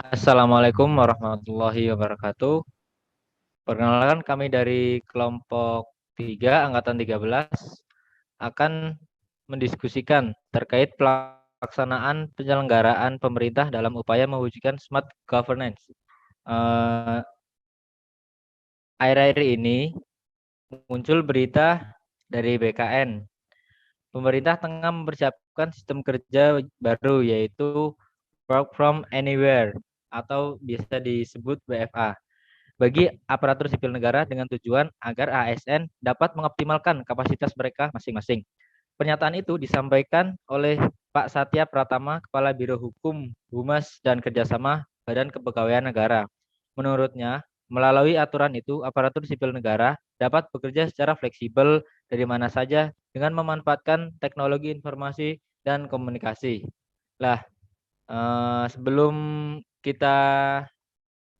Assalamualaikum warahmatullahi wabarakatuh. Perkenalkan kami dari kelompok 3 angkatan 13 akan mendiskusikan terkait pelaksanaan penyelenggaraan pemerintah dalam upaya mewujudkan smart governance. Eh, Akhir-akhir ini muncul berita dari BKN. Pemerintah tengah mempersiapkan sistem kerja baru yaitu Work from Anywhere atau biasa disebut WFA. Bagi aparatur sipil negara dengan tujuan agar ASN dapat mengoptimalkan kapasitas mereka masing-masing. Pernyataan itu disampaikan oleh Pak Satya Pratama, Kepala Biro Hukum, Humas, dan Kerjasama Badan Kepegawaian Negara. Menurutnya, melalui aturan itu, aparatur sipil negara dapat bekerja secara fleksibel dari mana saja dengan memanfaatkan teknologi informasi dan komunikasi. Lah, sebelum kita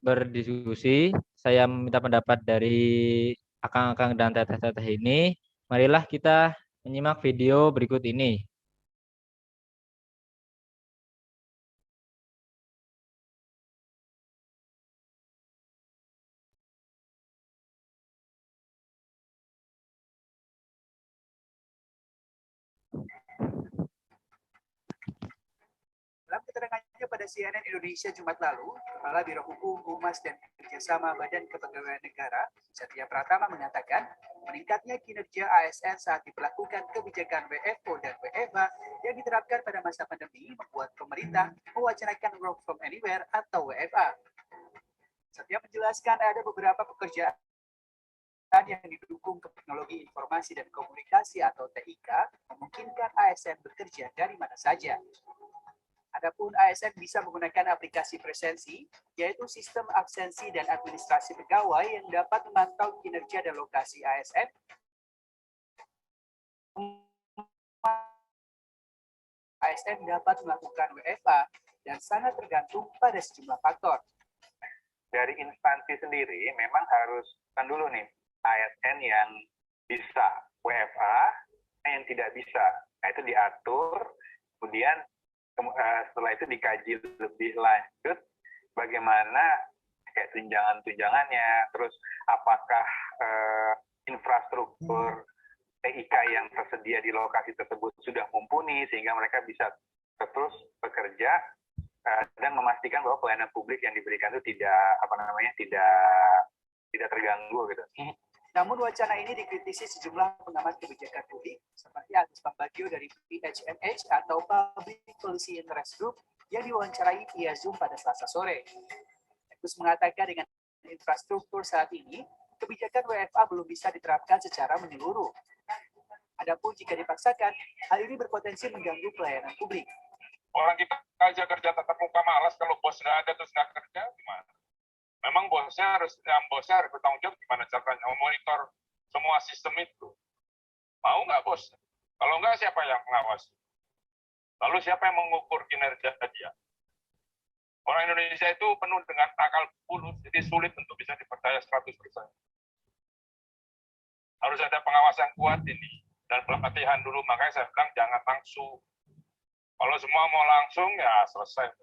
berdiskusi, saya meminta pendapat dari akang-akang dan teteh-teteh ini. Marilah kita menyimak video berikut ini. Dalam keterangannya pada CNN Indonesia Jumat lalu, Kepala Biro Hukum, Humas, dan Kerjasama Badan Kepegawaian Negara, Satya Pratama mengatakan, meningkatnya kinerja ASN saat diberlakukan kebijakan WFO dan WFH yang diterapkan pada masa pandemi membuat pemerintah mewacanakan Work from Anywhere atau WFA. Satya menjelaskan ada beberapa pekerjaan yang didukung teknologi informasi dan komunikasi atau TIK memungkinkan ASN bekerja dari mana saja. Adapun ASN bisa menggunakan aplikasi presensi, yaitu sistem absensi dan administrasi pegawai yang dapat memantau kinerja dan lokasi ASN. ASN dapat melakukan WFA dan sangat tergantung pada sejumlah faktor. Dari instansi sendiri memang harus kan dulu nih ASN yang bisa WFA, yang tidak bisa. Nah, itu diatur, kemudian setelah itu dikaji lebih lanjut bagaimana kayak tunjangan-tunjangannya, terus apakah infrastruktur TIK yang tersedia di lokasi tersebut sudah mumpuni sehingga mereka bisa terus bekerja dan memastikan bahwa pelayanan publik yang diberikan itu tidak terganggu gitu. Namun wacana ini dikritisi sejumlah pengamat kebijakan publik seperti Agus Pambagio dari PHNH atau Public Policy Interest Group yang diwawancarai via Zoom pada Selasa sore. Agus mengatakan dengan infrastruktur saat ini, kebijakan WFA belum bisa diterapkan secara menyeluruh. Adapun jika dipaksakan, hal ini berpotensi mengganggu pelayanan publik. Orang kita aja kerja tatap muka malas, kalau bos nggak ada terus nggak kerja gimana? Memang bosnya harus bertanggung jawab gimana caranya memonitor semua sistem itu. Mau nggak bos? Kalau nggak siapa yang mengawasi? Lalu siapa yang mengukur kinerja dia? Orang Indonesia itu penuh dengan akal bulus, jadi sulit untuk bisa dipercaya 100%. Harus ada pengawasan kuat ini dan pelatihan dulu, makanya saya bilang jangan langsung. Kalau semua mau langsung ya selesai.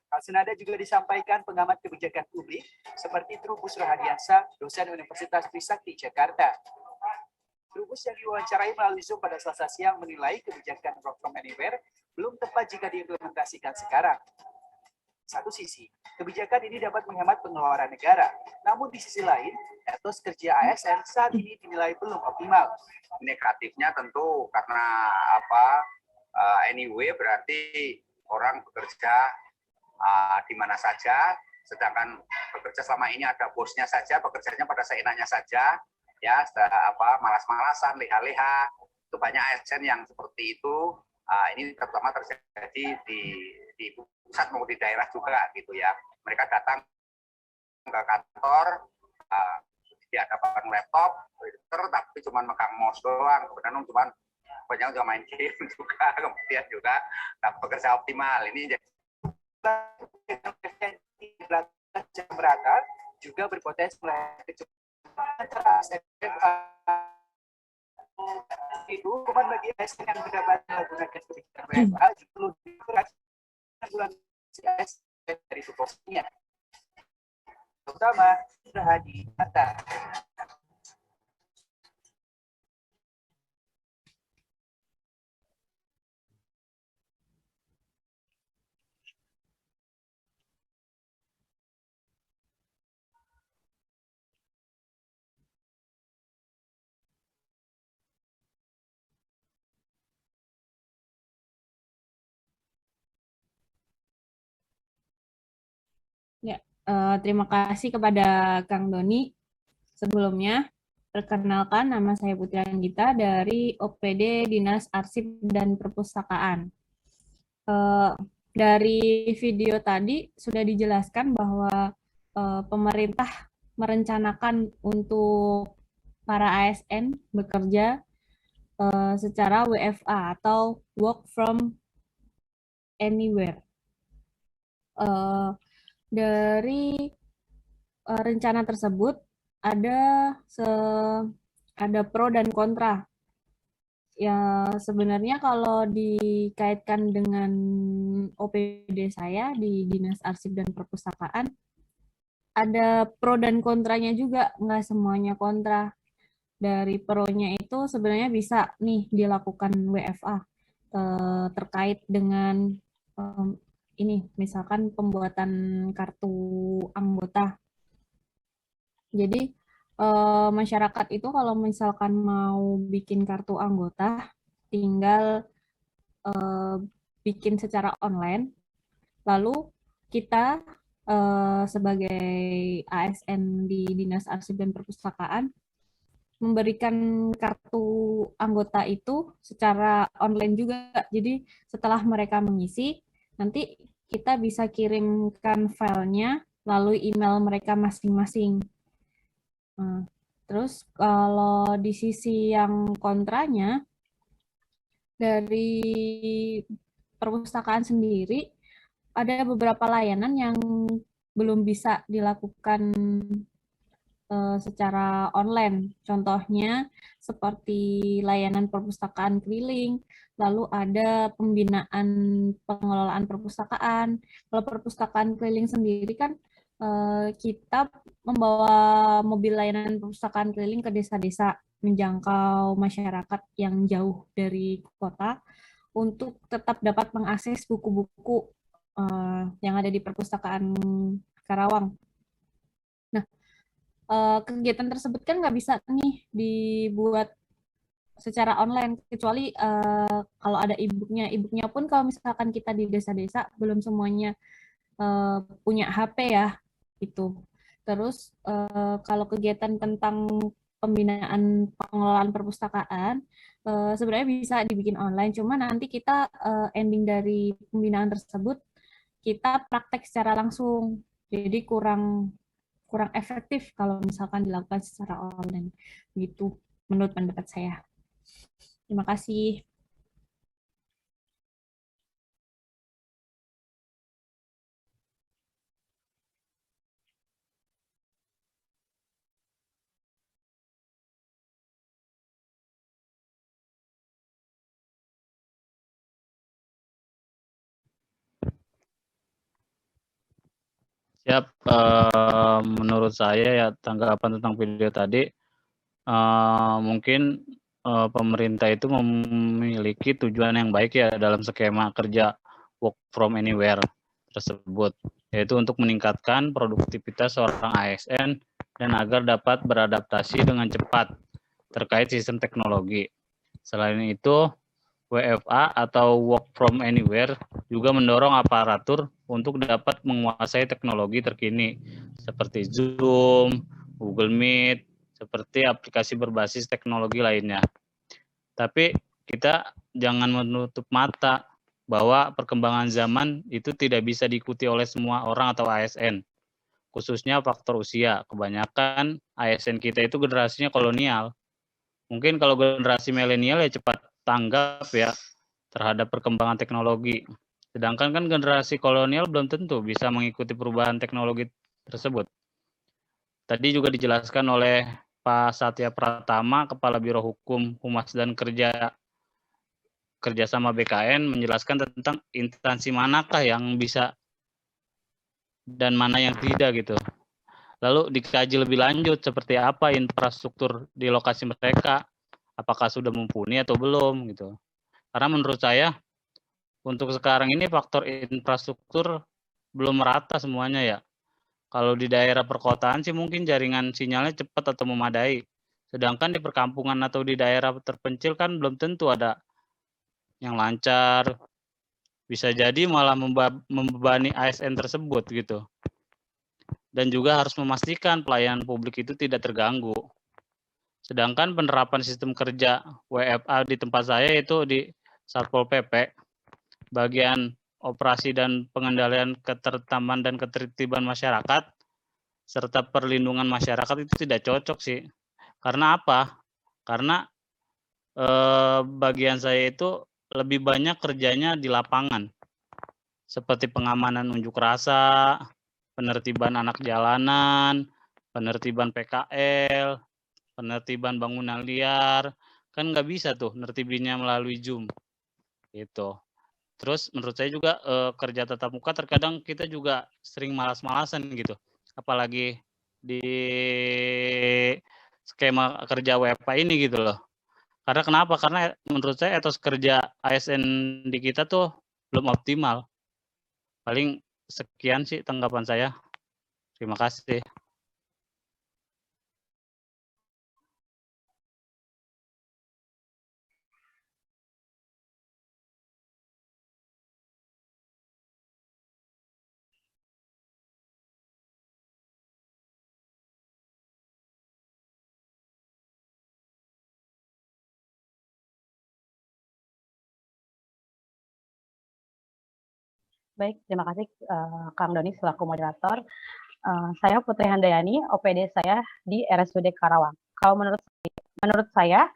Hal senada juga disampaikan pengamat kebijakan publik seperti Trubus Rahadiansa, dosen Universitas Trisakti Jakarta. Trubus yang diwawancarai melalui Zoom pada Selasa siang menilai kebijakan Work from Anywhere belum tepat jika diimplementasikan sekarang. Satu sisi, kebijakan ini dapat menghemat pengeluaran negara. Namun di sisi lain, etos kerja ASN saat ini dinilai belum optimal. Negatifnya tentu karena anyway berarti orang bekerja di mana saja, sedangkan bekerja selama ini ada bosnya saja, bekerjanya pada seenaknya saja, ya, malas-malasan, leha-leha, itu banyak ASN yang seperti itu. Ini terutama terjadi di pusat maupun di daerah juga gitu ya. Mereka datang ke kantor, dihadapkan laptop, tapi cuma megang mouse doang, kemudian cuma banyak juga main game juga, kemudian juga bekerja optimal. Ini yang merata juga berpotensi itu hukuman bagi ASN yang mendapat menggunakan kebijakan WFA belum diberat bulan dari tupoksinya, terutama Hadi Hatta. Ya, terima kasih kepada Kang Doni. Sebelumnya, perkenalkan nama saya Putri Anggita dari OPD Dinas Arsip dan Perpustakaan. Dari video tadi sudah dijelaskan bahwa pemerintah merencanakan untuk para ASN bekerja secara WFA atau work from anywhere. Dari rencana tersebut ada pro dan kontra. Ya, sebenarnya kalau dikaitkan dengan OPD saya di Dinas Arsip dan Perpustakaan, ada pro dan kontranya juga, nggak semuanya kontra. Dari pro-nya itu sebenarnya bisa nih dilakukan WFA terkait dengan ini, misalkan pembuatan kartu anggota. Jadi masyarakat itu kalau misalkan mau bikin kartu anggota, tinggal bikin secara online, lalu kita sebagai ASN di Dinas Arsip dan Perpustakaan memberikan kartu anggota itu secara online juga. Jadi setelah mereka mengisi, nanti kita bisa kirimkan filenya melalui email mereka masing-masing. Terus kalau di sisi yang kontranya, dari perpustakaan sendiri ada beberapa layanan yang belum bisa dilakukan secara online. Contohnya seperti layanan perpustakaan keliling, lalu ada pembinaan pengelolaan perpustakaan. Kalau perpustakaan keliling sendiri kan kita membawa mobil layanan perpustakaan keliling ke desa-desa, menjangkau masyarakat yang jauh dari kota untuk tetap dapat mengakses buku-buku yang ada di perpustakaan Karawang. Nah, kegiatan tersebut kan nggak bisa nih dibuat secara online, kecuali kalau ada e-booknya. E-booknya pun kalau misalkan kita di desa-desa belum semuanya punya HP ya, itu. Terus kalau kegiatan tentang pembinaan pengelolaan perpustakaan sebenarnya bisa dibikin online, cuma nanti kita ending dari pembinaan tersebut kita praktek secara langsung, jadi kurang efektif kalau misalkan dilakukan secara online gitu, menurut pendapat saya. Terima kasih. Siap, menurut saya ya tanggapan tentang video tadi, mungkin pemerintah itu memiliki tujuan yang baik ya dalam skema kerja work from anywhere tersebut, yaitu untuk meningkatkan produktivitas seorang ASN dan agar dapat beradaptasi dengan cepat terkait sistem teknologi. Selain itu, WFA atau work from anywhere juga mendorong aparatur untuk dapat menguasai teknologi terkini seperti Zoom, Google Meet, seperti aplikasi berbasis teknologi lainnya. Tapi kita jangan menutup mata bahwa perkembangan zaman itu tidak bisa diikuti oleh semua orang atau ASN, khususnya faktor usia. Kebanyakan ASN kita itu generasinya kolonial. Mungkin kalau generasi milenial ya cepat tanggap ya terhadap perkembangan teknologi. Sedangkan kan generasi kolonial belum tentu bisa mengikuti perubahan teknologi tersebut. Tadi juga dijelaskan oleh Pak Satya Pratama, Kepala Biro Hukum, Humas dan Kerjasama BKN, menjelaskan tentang instansi manakah yang bisa dan mana yang tidak gitu. Lalu dikaji lebih lanjut seperti apa infrastruktur di lokasi mereka, apakah sudah mumpuni atau belum gitu. Karena menurut saya untuk sekarang ini faktor infrastruktur belum merata semuanya ya. Kalau di daerah perkotaan sih mungkin jaringan sinyalnya cepat atau memadai. Sedangkan di perkampungan atau di daerah terpencil kan belum tentu ada yang lancar. Bisa jadi malah membebani ASN tersebut gitu. Dan juga harus memastikan pelayanan publik itu tidak terganggu. Sedangkan penerapan sistem kerja WFA di tempat saya itu di Satpol PP, bagian operasi dan pengendalian ketertiban dan ketertiban masyarakat, serta perlindungan masyarakat itu tidak cocok sih. Karena apa? Karena bagian saya itu lebih banyak kerjanya di lapangan, seperti pengamanan unjuk rasa, penertiban anak jalanan, penertiban PKL, penertiban bangunan liar, kan nggak bisa tuh nertibinnya melalui Zoom, gitu. Terus menurut saya juga kerja tatap muka terkadang kita juga sering malas-malasan gitu, apalagi di skema kerja WFH ini gitu loh. Karena kenapa? Karena menurut saya etos kerja ASN di kita tuh belum optimal. Paling sekian sih tanggapan saya. Terima kasih. Baik, terima kasih Kang Doni selaku moderator. Saya Putri Handayani, OPD saya di RSUD Karawang. Kalau menurut saya,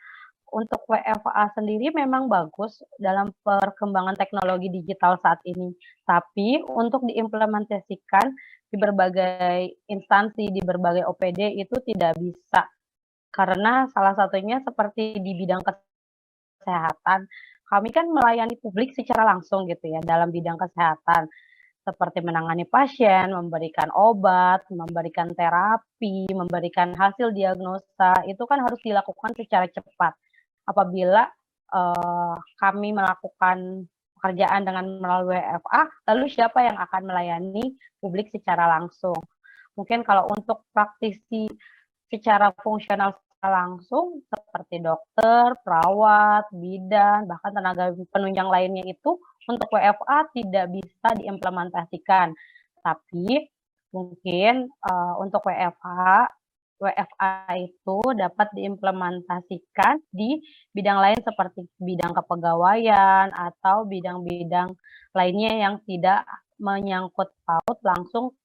untuk WFA sendiri memang bagus dalam perkembangan teknologi digital saat ini. Tapi untuk diimplementasikan di berbagai instansi, di berbagai OPD itu tidak bisa. Karena salah satunya seperti di bidang kesehatan, kami kan melayani publik secara langsung gitu ya dalam bidang kesehatan, seperti menangani pasien, memberikan obat, memberikan terapi, memberikan hasil diagnosa, itu kan harus dilakukan secara cepat. Apabila kami melakukan pekerjaan dengan melalui WFA, lalu siapa yang akan melayani publik secara langsung? Mungkin kalau untuk praktisi secara fungsional langsung seperti dokter, perawat, bidan, bahkan tenaga penunjang lainnya itu untuk WFA tidak bisa diimplementasikan. Tapi mungkin untuk WFA itu dapat diimplementasikan di bidang lain seperti bidang kepegawaian atau bidang-bidang lainnya yang tidak menyangkut paut langsung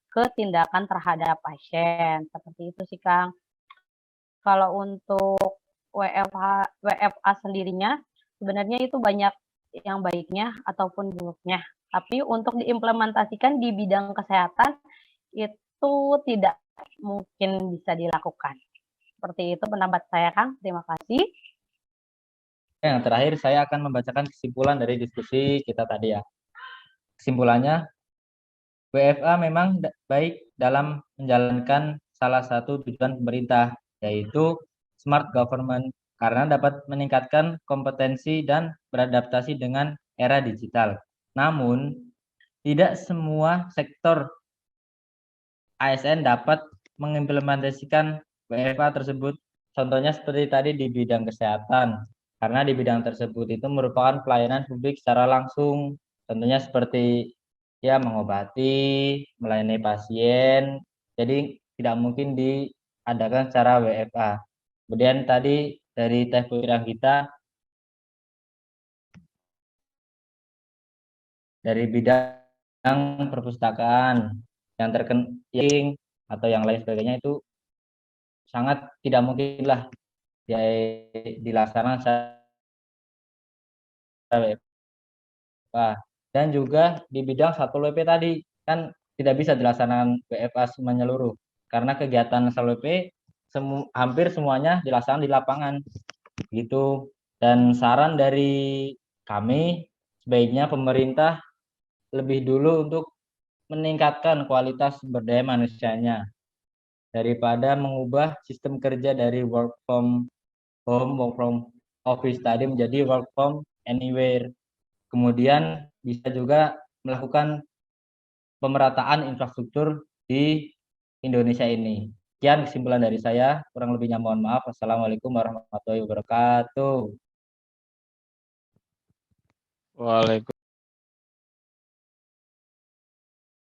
ke tindakan terhadap pasien. Seperti itu sih Kang. Kalau untuk WFA sendirinya, sebenarnya itu banyak yang baiknya ataupun buruknya. Tapi untuk diimplementasikan di bidang kesehatan, itu tidak mungkin bisa dilakukan. Seperti itu pendapat saya, Kang. Terima kasih. Yang terakhir, saya akan membacakan kesimpulan dari diskusi kita tadi ya. Kesimpulannya, WFA memang baik dalam menjalankan salah satu tujuan pemerintah, yaitu smart government, karena dapat meningkatkan kompetensi dan beradaptasi dengan era digital. Namun, tidak semua sektor ASN dapat mengimplementasikan WFA tersebut. Contohnya seperti tadi di bidang kesehatan, karena di bidang tersebut itu merupakan pelayanan publik secara langsung. Contohnya seperti ya mengobati, melayani pasien, jadi tidak mungkin diadakan secara WFA. Kemudian tadi dari Teh Putri Anggita dari bidang perpustakaan yang terkena atau yang lain sebagainya itu sangat tidak mungkin lah ya dilaksanakan secara WFA. Dan juga di bidang Satpol PP tadi kan tidak bisa dilaksanakan WFA menyeluruh karena kegiatan Satpol PP hampir semuanya dilaksanakan di lapangan gitu. Dan saran dari kami sebaiknya pemerintah lebih dulu untuk meningkatkan kualitas sumber daya manusianya daripada mengubah sistem kerja dari work from home, work from office tadi menjadi work from anywhere. Kemudian bisa juga melakukan pemerataan infrastruktur di Indonesia ini. Sekian kesimpulan dari saya, kurang lebihnya mohon maaf. Wassalamualaikum warahmatullahi wabarakatuh. Waalaikumsalam.